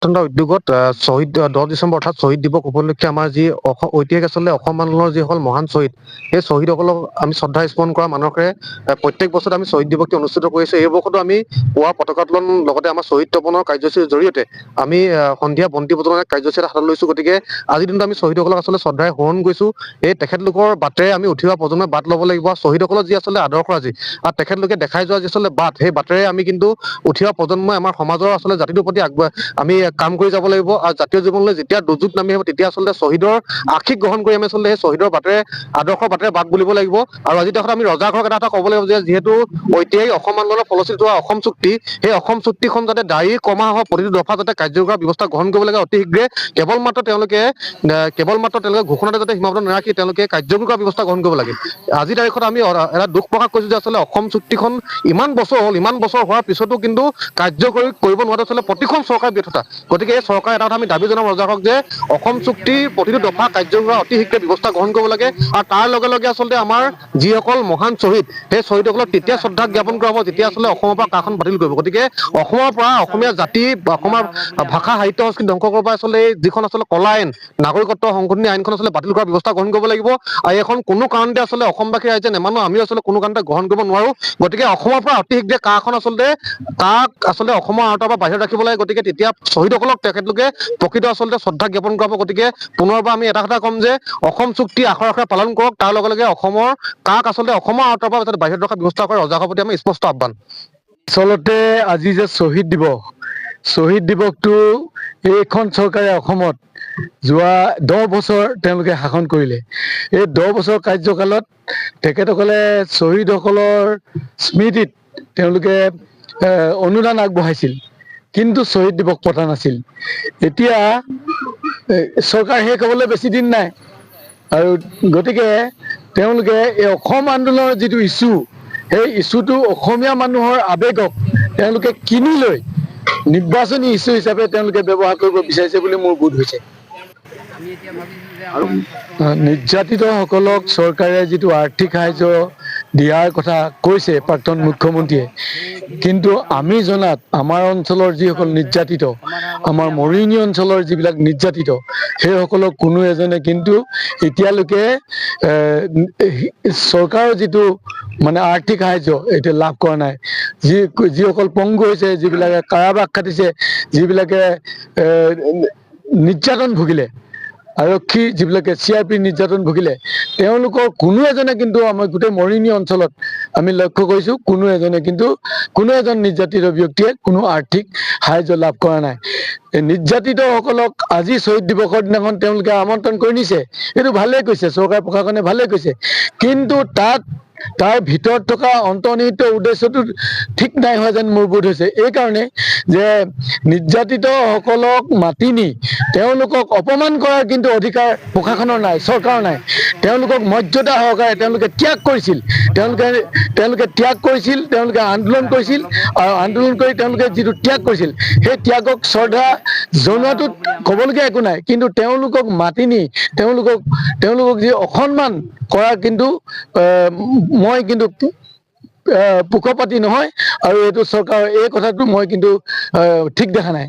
গণতন্ত্ৰ উদ্যোগত শ্বহীদ 10 ডিচেম্বৰ অৰ্থাৎ শ্বহীদ দিৱস উপলক্ষে আমাৰ যি ঐতিহাসিক আচলতে অসম আন্দোলনৰ যিসকল মহান শ্বহীদ সেই শ্বহীদসকলক আমি শ্ৰদ্ধা স্মৰণ কৰা মানসেৰে প্ৰত্যেক বছৰত আমি শ্বহীদ দিৱসটি অনুষ্ঠিত কৰিছোঁ। এই বৰ্ষতো আমি পুৱা পতাকা উত্তোলন লগতে আমাৰ শ্বহীদ তৰ্পণৰ কাৰ্যসূচীৰ জৰিয়তে আমি সন্ধিয়া বন্তি প্ৰজ্বলনৰ কাৰ্যসূচী এটা হাতত লৈছোঁ। গতিকে আজিৰ দিনটো আমি শ্বহীদসকলক আচলতে শ্ৰদ্ধাৰে সোঁৱৰণ কৰিছোঁ। এই তেখেতলোকৰ বাটেৰে আমি উঠি অহা প্ৰজন্মই বাট ল'ব লাগিব। শ্বহীদসকলৰ যি আচলতে আদৰ্শৰাজি আৰু তেখেতলোকে দেখাই যোৱা যি আচলতে বাট, সেই বাটেৰে আমি কিন্তু উঠি অহা প্ৰজন্মই আমাৰ সমাজৰ আচলতে জাতিটোৰ প্ৰতি আমি কাম কৰি যাব লাগিব। আৰু জাতীয় জীৱনলৈ যেতিয়া দুৰ্যোগ নামি আহিব তেতিয়া আচলতে শ্বহীদৰ আশীষ গ্ৰহণ কৰি আমি আচলতে সেই শ্বহীদৰ বাটেৰে আদৰ্শৰ বাটেৰে বাট বুলিব লাগিব। আৰু আজি দেশত আমি ৰজাঘৰক এটা কথা ক'ব লাগিব যে যিহেতু ঐতিহাসিক অসম আন্দোলনৰ ফলশ্ৰুতিত হোৱা অসম চুক্তি, সেই অসম চুক্তিখন যাতে দায়ী কমাহ প্ৰতিটো দফা যাতে কাৰ্যকৰী কৰাৰ ব্যৱস্থা গ্ৰহণ কৰিব লাগে অতি শীঘ্ৰে। কেৱল মাত্ৰ তেওঁলোকে ঘোষণাতে যাতে সীমাবদ্ধ নাৰাখি তেওঁলোকে কাৰ্যকৰী কৰাৰ ব্যৱস্থা গ্ৰহণ কৰিব লাগে। আজিৰ তাৰিখত আমি এটা দুখ প্ৰকাশ কৰিছোঁ যে আচলতে অসম চুক্তিখন ইমান বছৰ হ'ল, ইমান বছৰ হোৱাৰ পিছতো কিন্তু কাৰ্যকৰী কৰিব নোৱাৰাটো আচলতে প্ৰতিখন চৰকাৰৰ ব্যৰ্থতা। গতিকে এই চৰকাৰে এটা কথা আমি দাবী জনাম ৰজাঘৰক যে অসম চুক্তিৰ প্ৰতিটো দফা কাৰ্যকৰী কৰা অতি শীঘ্ৰে ব্যৱস্থা গ্ৰহণ কৰিব লাগে। আৰু তাৰ লগে লগে আচলতে আমাৰ যিসকল মহান শ্বহীদ, সেই শ্বহীদসকলক তেতিয়া শ্ৰদ্ধা জ্ঞাপন কৰা হ'ব যেতিয়া আচলতে অসমৰ পৰা কাখন বাতিল কৰিব। গতিকে অসমৰ পৰা অসমীয়া জাতি, অসমৰ ভাষা সাহিত্য সংস্কৃতি ধ্বংস কৰিব আচলতে এই যিখন আচলতে কলা আইন, নাগৰিকত্ব সংশোধনী আইনখন আচলতে বাতিল কৰাৰ ব্যৱস্থা গ্ৰহণ কৰিব লাগিব। আৰু এইখন কোনো কাৰণতে আচলতে অসমবাসী ৰাইজে নেমানো, আমিও আচলতে কোনো কাৰণতে গ্ৰহণ কৰিব নোৱাৰো। গতিকে অসমৰ পৰা অতি শীঘ্ৰে কাখন তাক আচলতে অসমৰ আওতাৰ পৰা বাহিৰত ৰাখিব লাগে। গতিকে তেতিয়া শ্বহীদসকলক তেখেতলোকে প্ৰকৃত আচলতে শ্ৰদ্ধা জ্ঞাপন কৰাব। গতিকে পুনৰবাৰ আমি এটা কথা ক'ম যে অসম চুক্তি আখৰে আখৰে পালন কৰক, তাৰ লগে লগে অসমৰ আচলতে অসমৰ আওতাৰ পৰা যাতে বাহিৰত ৰখাৰ ব্যৱস্থা কৰে ৰজাঘৰৰ প্ৰতি আমি স্পষ্ট আহ্বান। আচলতে আজি যে শ্বহীদ দিৱসটো এইখন চৰকাৰে অসমত যোৱা 10 বছৰ তেওঁলোকে শাসন কৰিলে। এই 10 বছৰ কাৰ্যকালত তেখেতসকলে শ্বহীদসকলৰ স্মৃতিত তেওঁলোকে অনুদান আগবঢ়াইছিল, কিন্তু শ্বহীদ দিৱস পতা নাছিল। এতিয়া চৰকাৰ শেষ হ'বলৈ বেছি দিন নাই, আৰু গতিকে তেওঁলোকে এই অসম আন্দোলনৰ যিটো ইছ্যু, সেই ইছ্যুটো অসমীয়া মানুহৰ আৱেগক তেওঁলোকে কিনি লৈ নিৰ্বাচনী ইছ্যু হিচাপে তেওঁলোকে ব্যৱহাৰ কৰিব বিচাৰিছে বুলি মোৰ বোধ হৈছে। নিৰ্যাতিতসকলক চৰকাৰে যিটো আৰ্থিক সাহাৰ্য দিয়াৰ কথা কৈছে প্ৰাক্তন মুখ্যমন্ত্ৰীয়ে, কিন্তু আমি জনাত আমাৰ অঞ্চলৰ যিসকল নিৰ্যাতিত, আমাৰ মৰিয়নি অঞ্চলৰ যিবিলাক নিৰ্যাতিত, সেইসকলক কোনো এজনে কিন্তু এতিয়ালৈকে চৰকাৰৰ যিটো মানে আৰ্থিক সাহাৰ্য এতিয়া লাভ কৰা নাই। যিসকল পংগু হৈছে, যিবিলাকে কাৰাবাস খাটিছে, যিবিলাকে নিৰ্যাতন ভুগিলে, আৰক্ষী যিবিলাকে CRP নিৰ্যাতন ভুগিলে, তেওঁলোকৰ কোনো এজনে কিন্তু আমাৰ গোটেই মৰিয়নি অঞ্চলত আমি লক্ষ্য কৰিছোঁ কোনো এজন নিৰ্যাতিত ব্যক্তিয়ে কোনো আৰ্থিক সাহাৰ্য লাভ কৰা নাই। নিৰ্যাতিতসকলক আজি শ্বহীদ দিৱসৰ দিনাখন তেওঁলোকে আমন্ত্ৰণ কৰি নিছে, এইটো ভালেই কৈছে, চৰকাৰ প্ৰশাসনে ভালেই কৈছে, কিন্তু তাৰ ভিতৰত থকা অন্তৰ্নিহিত উদ্দেশ্যটো ঠিক নাই হোৱা যেন মোৰ বোধ হৈছে। এইকাৰণে যে নিৰ্যাতিতসকলক মাতি নি তেওঁলোকক অপমান কৰাৰ কিন্তু অধিকাৰ প্ৰশাসনৰ নাই, চৰকাৰৰ নাই। তেওঁলোকক মৰ্যাদা সহকাৰে তেওঁলোকে ত্যাগ কৰিছিল, তেওঁলোকে আন্দোলন কৰিছিল, আৰু আন্দোলন কৰি তেওঁলোকে যিটো ত্যাগ কৰিছিল সেই ত্যাগক শ্ৰদ্ধা জনোৱাটোত ক'বলগীয়া একো নাই। কিন্তু তেওঁলোকক মাতি নি তেওঁলোকক যি অসন্মান কৰা কিন্তু মই কিন্তু পক্ষপাতী নহয়, আৰু এইটো চৰকাৰৰ এই কথাটো মই কিন্তু ঠিক দেখা নাই।